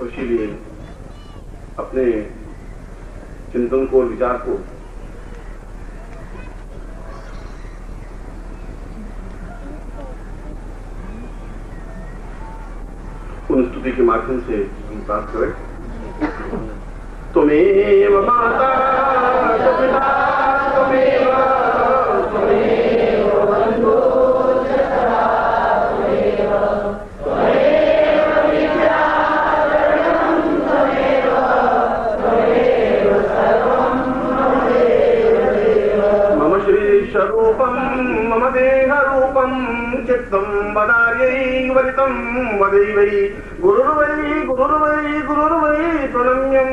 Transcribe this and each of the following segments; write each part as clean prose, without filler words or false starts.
इसीलिए अपने चिंतन को, विचार को उन स्तुति के माध्यम से हम प्राप्त करें। तुमेव माता पिता तुमेव बंधु सखा तुमेव स्वरूपं मम देहरूपं चित्तं वदार्यै वदितं वदैवै गुरुर्वै गुरुर्वै गुरुर्वै प्रणम्यं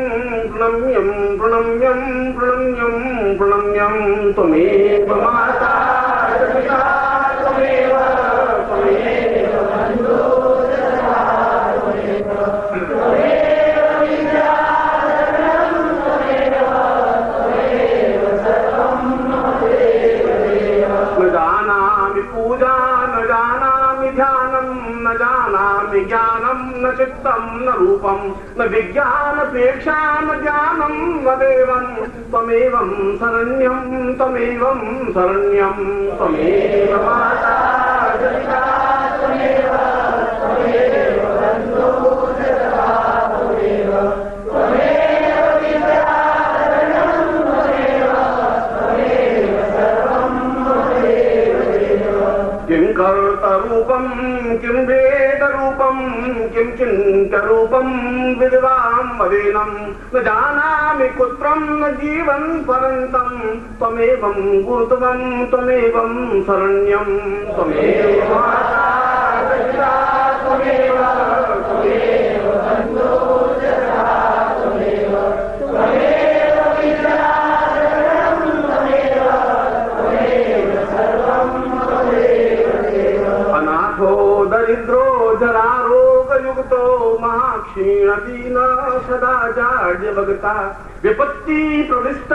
प्रणम्यं प्रणम्यं प्रणम्यं प्रणम्यं त्वमेव माता पिता त्वमेव त्वमेव बन्धु सखा त्वमेव त्वमेव विद्या शरणं त्वमेव त्वमेव सर्वं न जानामि पूजा न जानामि ध्यानं न जानामि ज्ञानं न चित्तं न रूपं न विज्ञानपेक्षा न ज्ञानं वदेवं त्वमेवं शरण्यं त्वमेवं शरण्यं त्वमेव माता पिता त्वमेव त्वमेव बन्धु सखा त्वमेव त्वमेव विद्या शरणं त्वमेव त्वमेव सर्वं किं कर्तरूपं किं वेदरूपं किं चिन्तरूपं विद्वां वदेनं न जानामि कुत्रं न जीवन् परन्तं त्वमेवं गुरुत्वं त्वमेवं शरण्यं त्वमेव माता पिता त्वमेव त्वमेव बन्धु सखा त्वमेव त्वमेव विद्या शरणं त्वमेव त्वमेव सर्वं अनाथो दरिद्रो जरारोगयुक्तो महाक्षीणदीन सदा जाड्यभगता विपत्ति प्रविष्ट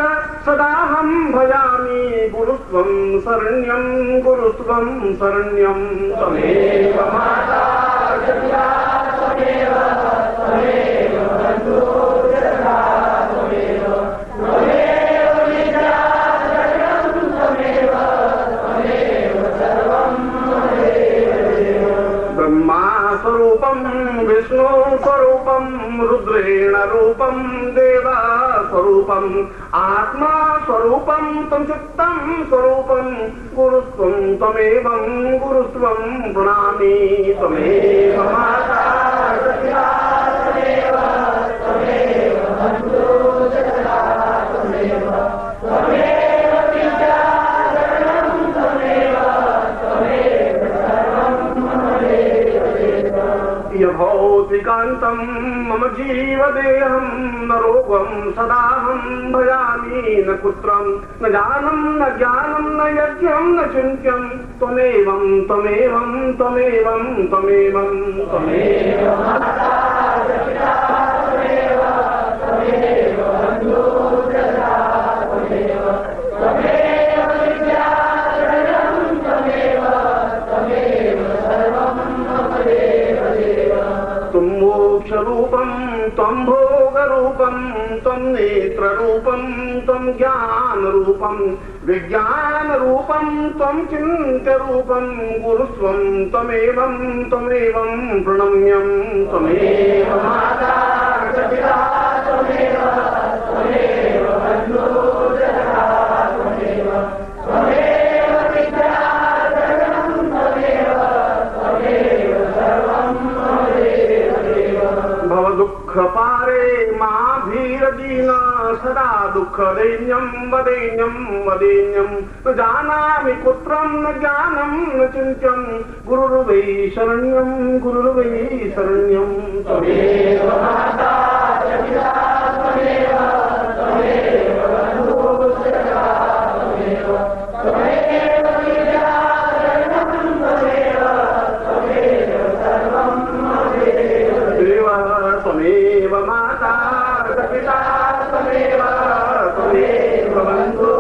सदाहं भजामि गुरुत्वं शरण्यं गुरुत्वं शरण्यं त्वमेव माता पिता त्वमेव त्वमेव बन्धु सखा त्वमेव त्वमेव विद्या शरणं त्वमेव त्वमेव सर्वं ब्रह्मा स्वरूपं विष्णु स्वरूपं रुद्रेण रूपं देवा स्वरूपं आत्मा स्वरूपं तं चित्तं स्वरूपं गुरुत्वं त्वमेवं गुरुत्वं प्रणमामि त्वमेव माता पिता त्वमेव त्वमेव बन्धु सखा त्वमेव त्वमेव विद्या शरणं त्वमेव त्वमेव सर्वं भौतिकान्तं मम जीवदेहं न रोगं सदाहं भजामि न कुत्रं न जानं न ज्ञानं न यज्ञं न चिन्त्यं त्वमेवं त्वमेवं त्वमेवं त्वमेवं त्वमेव माता पिता त्वमेव त्वमेव बन्धु सखा त्वमेव त्वमेव विद्या शरणं त्वमेव त्वमेव सर्वं तुम मोक्षरूपं त्वं भोगरूपं त्वं नेत्ररूपं त्वं ज्ञानरूपं विज्ञानरूपं त्वं चिन्त्यरूपं गुरुत्वं त्वमेवं त्वमेवं प्रणम्यं त्वमेव माता पिता त्वमेव त्वमेव बन्धु सखा त्वमेव त्वमेव विद्या शरणं त्वमेव त्वमेव सर्वं भवदुःखपारे माभीरदीन सदा दुःखदैन्यं वदैन्यं वदैन्यं न जानामि कुत्रं न ज्ञानं न चिन्त्यं गुरुर्वै शरण्यं गुरुर्वै शरण्यं त्वमेव माता पिता त्वमेव त्वमेव बन्धु सखा त्वमेव त्वमेव विद्या शरणं त्वमेव त्वमेव सर्वं त्वमेव माता च पिता त्वमेव त्वमेव बन्धु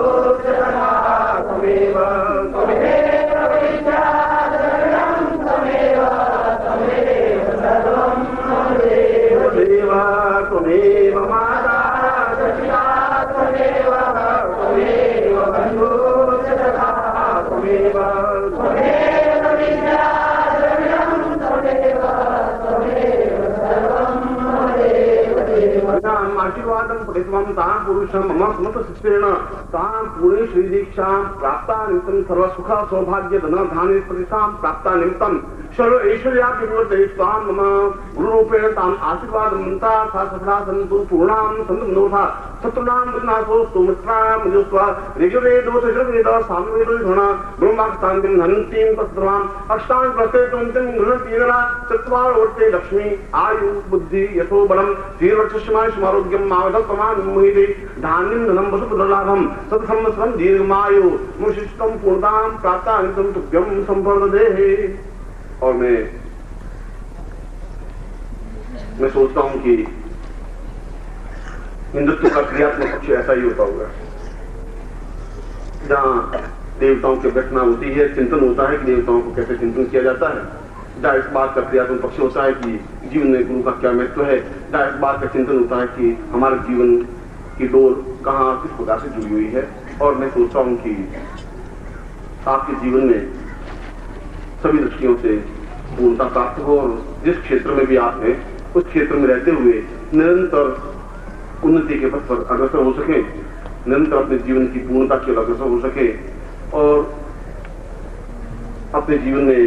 च सखा त्वमेव त्वमेव विद्या शरणं त्वमेव त्वमेव सर्वं त्वमेव देव त्वमेव माता च पिता त्वमेव त्वमेव बन्धु च सखा त्वमेव त्वमेव विद्या शरणं त्वमेव त्वमेव सर्वं त्वमेव देव। आशीर्वादं पठितवान् तां पुरुषं मम समतशिष्टेन तां पुणे श्रीदीक्षां प्राप्ता निमित्तं सर्वसुख सौभाग्य धन धान्य प्रतिष्ठां प्राप्ता निमित्तं सर्व ऐश्वर्याभिवृद्धये त्वां मम गुरुरूपेण ताम् आशीर्वादं सा सफला सन्तु पूर्णां सन्तु मनोथा शत्रूणां विनाशोऽस्तु मित्राणां मजोस्त्वा ऋग्वेदो दोषवेद सामवेदो धन ब्रह्मास्तान्तिं हन्तीं तत्सर्वाम् अष्टाङ्ग प्रत्येकं गृह्णन्ति नरा चत्वारवर्ते लक्ष्मी आयु बुद्धि यशो बलं दीर्घक्षमारोग्यं मावधत्तमान् मोहिते धान्यं धनं वसुपुत्रलाभं सत्संवत्सरं दीर्घमायु मुशिष्टं पूर्णां प्राप्ता नित्यं तुभ्यं संवर्धते। और मैं सोचता हूं कि हिंदुत्व का क्रियात्मक पक्ष ऐसा ही होता होगा, जहां देवताओं की घटना होती है, चिंतन होता है कि देवताओं को कैसे चिंतन किया जाता है, जहां इस बात का क्रियात्मक पक्ष होता है कि जीवन में गुरु का क्या महत्व है, जहां इस बात का चिंतन होता है कि हमारे जीवन की डोर कहाँ किस प्रकार से जुड़ी हुई है। और मैं सोचता हूं कि आपके जीवन में सभी दृष्टियों से पूर्णता प्राप्त हो और जिस क्षेत्र में भी आप हैं उस क्षेत्र में रहते हुए निरंतर उन्नति के पथ पर अग्रसर हो सके, निरंतर अपने जीवन की पूर्णता की ओर अग्रसर हो सके और अपने जीवन में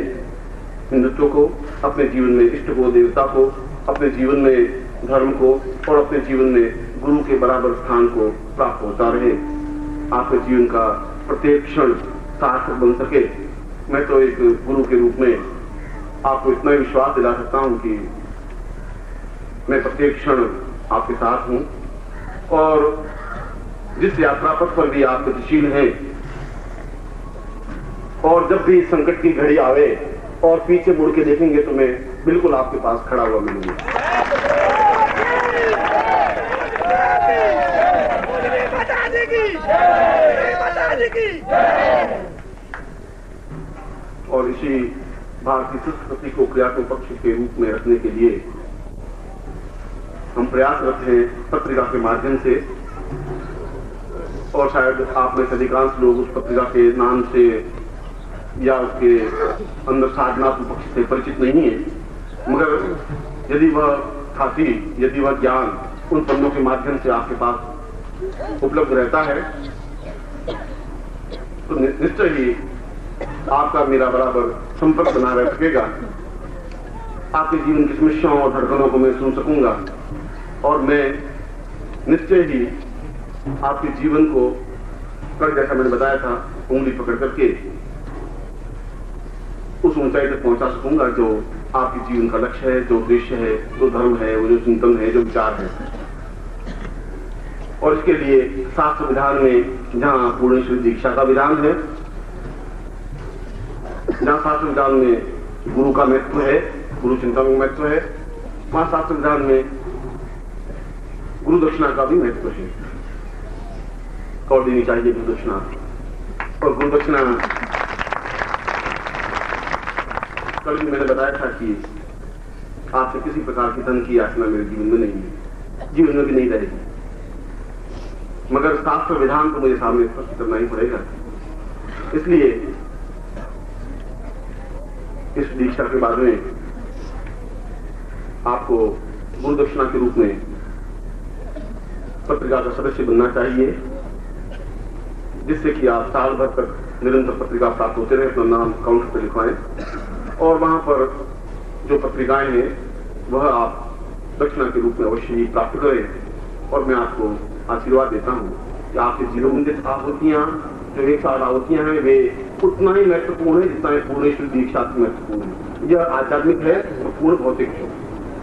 हिंदुत्व को, अपने जीवन में इष्ट को, देवता को, अपने जीवन में धर्म को और अपने जीवन में गुरु के बराबर स्थान को प्राप्त होता रहे, आपके जीवन का प्रत्येक क्षण सार्थक बन सके। मैं तो एक गुरु के रूप में आपको इतना ही विश्वास दिला सकता हूं कि मैं प्रत्येक क्षण आपके साथ हूं और जिस यात्रा पथ पर भी आप गतिशील हैं और जब भी संकट की घड़ी आवे और पीछे मुड़ के देखेंगे तो मैं बिल्कुल आपके पास खड़ा हुआ मिलूंगा। और इसी भारतीय संस्कृति को क्रियात्मक पक्ष के रूप में रखने के लिए हम प्रयासरत हैं पत्रिका के माध्यम से, और शायद आप में से अधिकांश लोग उस पत्रिका के नाम से या उसके अंदर साधनात्मक पक्ष से परिचित नहीं है, मगर यदि वह खाती, यदि वह ज्ञान उन पन्नों के माध्यम से आपके पास उपलब्ध रहता है तो निश्चय ही आपका मेरा बराबर संपर्क बना रह सकेगा। आपके जीवन की समस्याओं और धड़कनों को मैं सुन सकूंगा और मैं निश्चय ही आपके जीवन को कल जैसा मैंने बताया था उंगली पकड़ करके उस ऊंचाई तक पहुंचा सकूंगा जो आपके जीवन का लक्ष्य है, जो उद्देश्य है, जो धर्म है, वो जो चिंतन है, जो विचार है। और इसके लिए शास्त्र विधान में जहां पूर्णेश्वरी दीक्षा का विधान है, जहां शास्त्र विधान में गुरु का महत्व है, गुरु चिंतन का महत्व है, वहां शास्त्र विधान में गुरु दक्षिणा का भी महत्व है और देनी चाहिए गुरु दक्षिणा। और गुरु दक्षिणा कल भी मैंने बताया था कि आपसे किसी प्रकार की धन की याचना मेरे जीवन में नहीं है, जीवन में भी नहीं रहेगी, मगर शास्त्र विधान को मुझे सामने स्पष्ट करना ही पड़ेगा। इसलिए इस दीक्षा के बाद में आपको गुरु दक्षिणा के रूप में पत्रिका का सदस्य बनना चाहिए, जिससे कि आप साल भर तक निरंतर पत्रिका प्राप्त होते रहे, अपना नाम काउंटर पर लिखवाएं और वहां पर जो पत्रिकाएं हैं वह आप दक्षिणा के रूप में अवश्य ही प्राप्त करें। और मैं आपको आशीर्वाद देता हूं कि आपके जीवनबंधित आहुतियां जो 108 आहुतियां हैं वे उतना ही महत्वपूर्ण है जितना पूर्णेश्वरी दीक्षा महत्वपूर्ण है। यह आध्यात्मिक है और पूर्ण भौतिक है,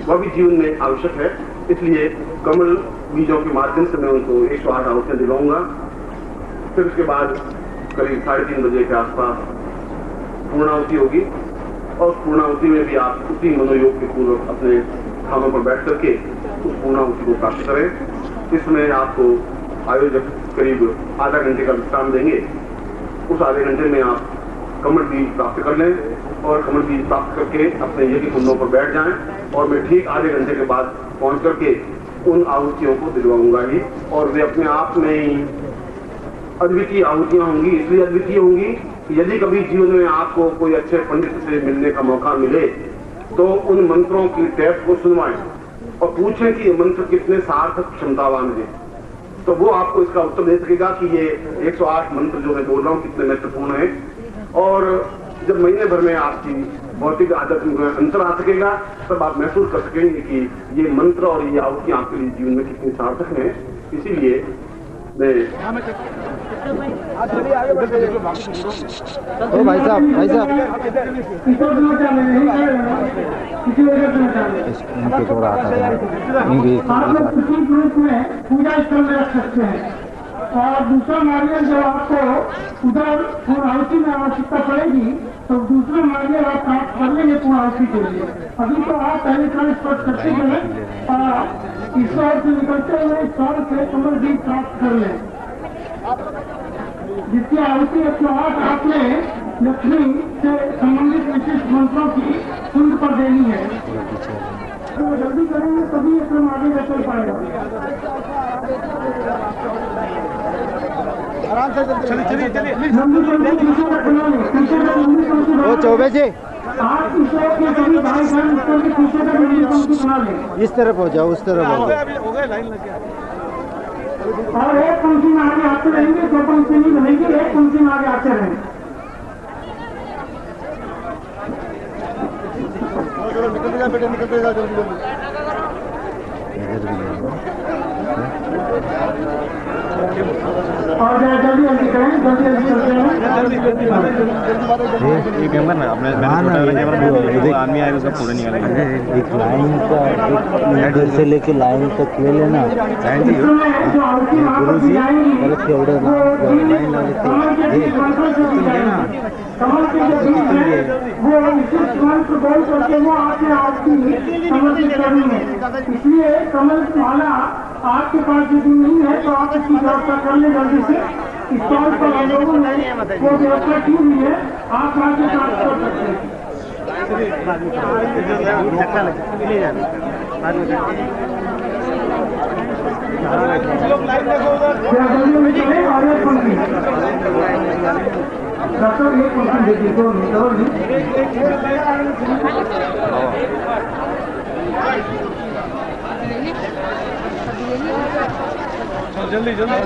वह भी जीवन में आवश्यक है। इसलिए कमल बीजों के माध्यम से मैं उनको 108 आहुतियां दिलाऊंगा। फिर उसके बाद करीब 3:30 बजे के आसपास पूर्णाहुति होगी और उस पूर्णाहुति में भी आप उसी मनोयोग के पूर्वक अपने स्थानों पर बैठ करके उस पूर्णाहुति को प्राप्त करें। इसमें आपको आयोजक करीब आधा घंटे का विश्राम देंगे। उस आधे घंटे में आप कमल बीज प्राप्त कर लें और कमल बीज प्राप्त करके अपने यज्ञ कुंडों पर बैठ जाएं और मैं ठीक आधे घंटे के बाद पहुंच करके उन आहुतियों को दिलवाऊंगा ही। और वे अपने आप में ही अद्वितीय आहुतियां होंगी। इसलिए अद्वितीय होंगी कि यदि कभी जीवन में आपको कोई अच्छे पंडित से मिलने का मौका मिले तो उन मंत्रों की टेप को सुनवाएं और पूछें कि ये मंत्र कितने सार्थक क्षमतावान है, तो वो आपको इसका उत्तर दे सकेगा कि ये 108 मंत्र जो मैं बोल रहा हूँ कितने महत्वपूर्ण है। और जब महीने भर में आपकी भौतिक आदत में अंतर आ सकेगा तब आप महसूस कर सकेंगे कि ये मंत्र और ये आहुतियां आपके लिए जीवन में कितनी सार्थक हैं। इसीलिए मैं भाई साहब थोड़ा पूजा स्थल में रख सकते हैं। और दूसरा नारियल जो आपको उधर पूर्णाहुति में आवश्यकता पड़ेगी तो दूसरा नारियल आप प्राप्त कर लेंगे पूर्णाहुति के लिए। अभी तो आप पहले क्रम स्पर्श करते हुए ईश्वर से निकलते हुए ईश्वर से कमल बीज प्राप्त कर लें, जिसकी आहुति 108 आपने लक्ष्मी से संबंधित विशिष्ट मंत्रों की कुंड पर देनी है। तो जल्दी करेंगे तभी ये क्रम आगे चल पाएगा। आराम से चलिए वो चौबे जी आप ईश्वर के सभी भाई बहन ईश्वर के पीछे तक लंबी पंक्ति बना लें। इस तरफ हो जाओ, उस तरफ हो जाओ। और एक पंक्ति में आगे आते रहेंगे, दो पंक्ति नहीं बनेगी, एक पंक्ति में आगे आते रहेंगे। निकलते जाओ जल्दी और जल्दी जल्दी करें, जल्दी जल्दी चलते हैं। ये कैमरा ना अपने कैमरा आदमी आएगा उसका पूरा निकालेंगे। एक लाइन का इधर से लेके लाइन तक ले लेना। गुरु जी मतलब केवड़े लाइन कमल के जो बीज है वो विशिष्ट मंत्र बोल करके वो आपने आपकी समर्पित करनी है। इसलिए कमल माला आपके पास यदि नहीं है तो आप इसकी व्यवस्था कर ले जल्दी से। स्टॉल पर हम लोगों ने वो व्यवस्था की हुई है, आप आगे प्राप्त कर सकते हैं। और एक पंक्ति डॉक्टर एक पंक्ति देखिए, दो नहीं जल्दी जल्दी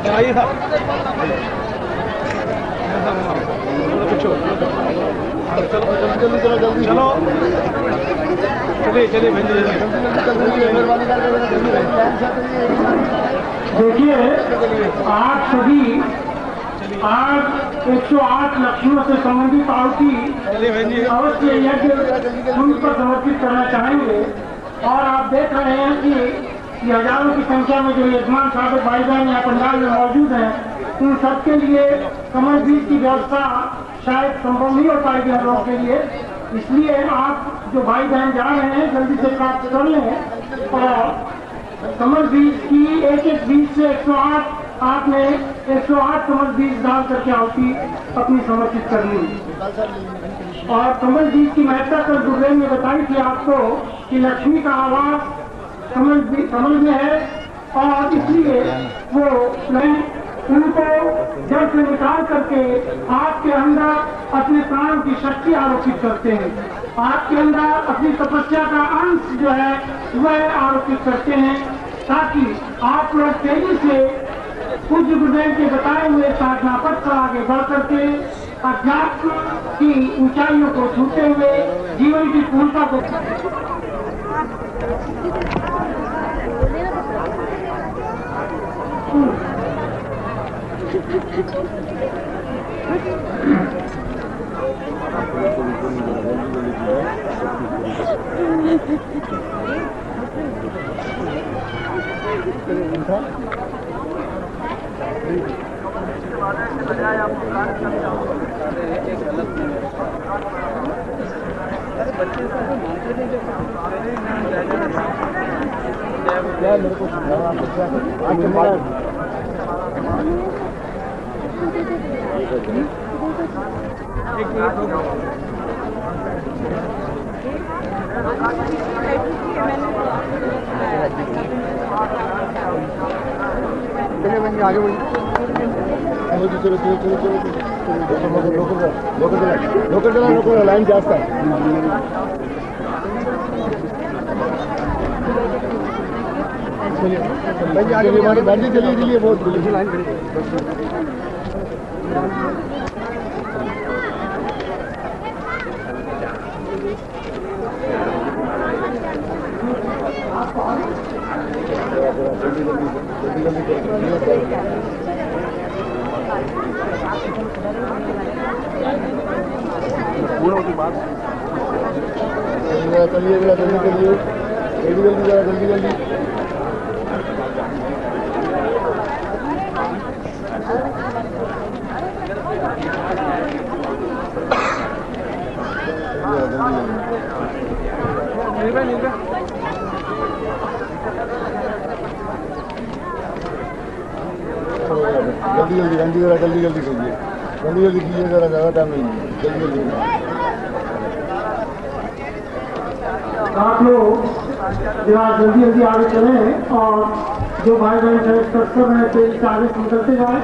आइए साहब चलो चलिए देखिए आप सभी आज 108 लक्ष्मियों से संबंधित आहुति अवश्य यज्ञ कुंड पर समर्पित करना चाहेंगे। और आप देख रहे हैं कि हजारों की संख्या में जो यजमान साधक भाई बहन यहाँ पंडाल में मौजूद हैं, उन सबके लिए कमल बीज की व्यवस्था शायद संभव नहीं हो पाएगी हम लोगों के लिए। इसलिए आप जो भाई बहन जा रहे हैं जल्दी से प्राप्त कर लें और कमल बीज की एक एक बीज से 108 आपने 108 कमल बीज डाल करके आहुति अपनी समर्पित करनी है। और कमल बीज की महत्ता कल गुरुदेव ने बताई थी आपको कि लक्ष्मी का आवास कमल में है और इसलिए वो उनको जल से निकाल करके आपके अंदर अपने प्राण की शक्ति आरोपित करते हैं, आपके अंदर अपनी तपस्या का अंश जो है वह आरोपित करते हैं, ताकि आप लोग तेजी से पूज्य गुरुदेव के बताए हुए साधना पथ पर आगे बढ़ करके अध्यात्म की ऊंचाइयों को छूते हुए जीवन की पूर्णता को आगे बढ़िए। लोकल लाइन जास्त आहे। गाड़ी चलिए बहुत लाइन खड़ी। चलिए जल्दी चलिए, जल्दी जल्दी कीजिए, जरा ज़्यादा टाइम नहीं है, जल्दी आप लोग जरा जल्दी आगे चलें और जो भाई बहन सब हैं तो इससे आगे निकलते जाए।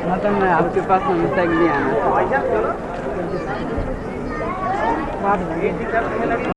मतलब मैं आपके पास हमेशा के लिए आना।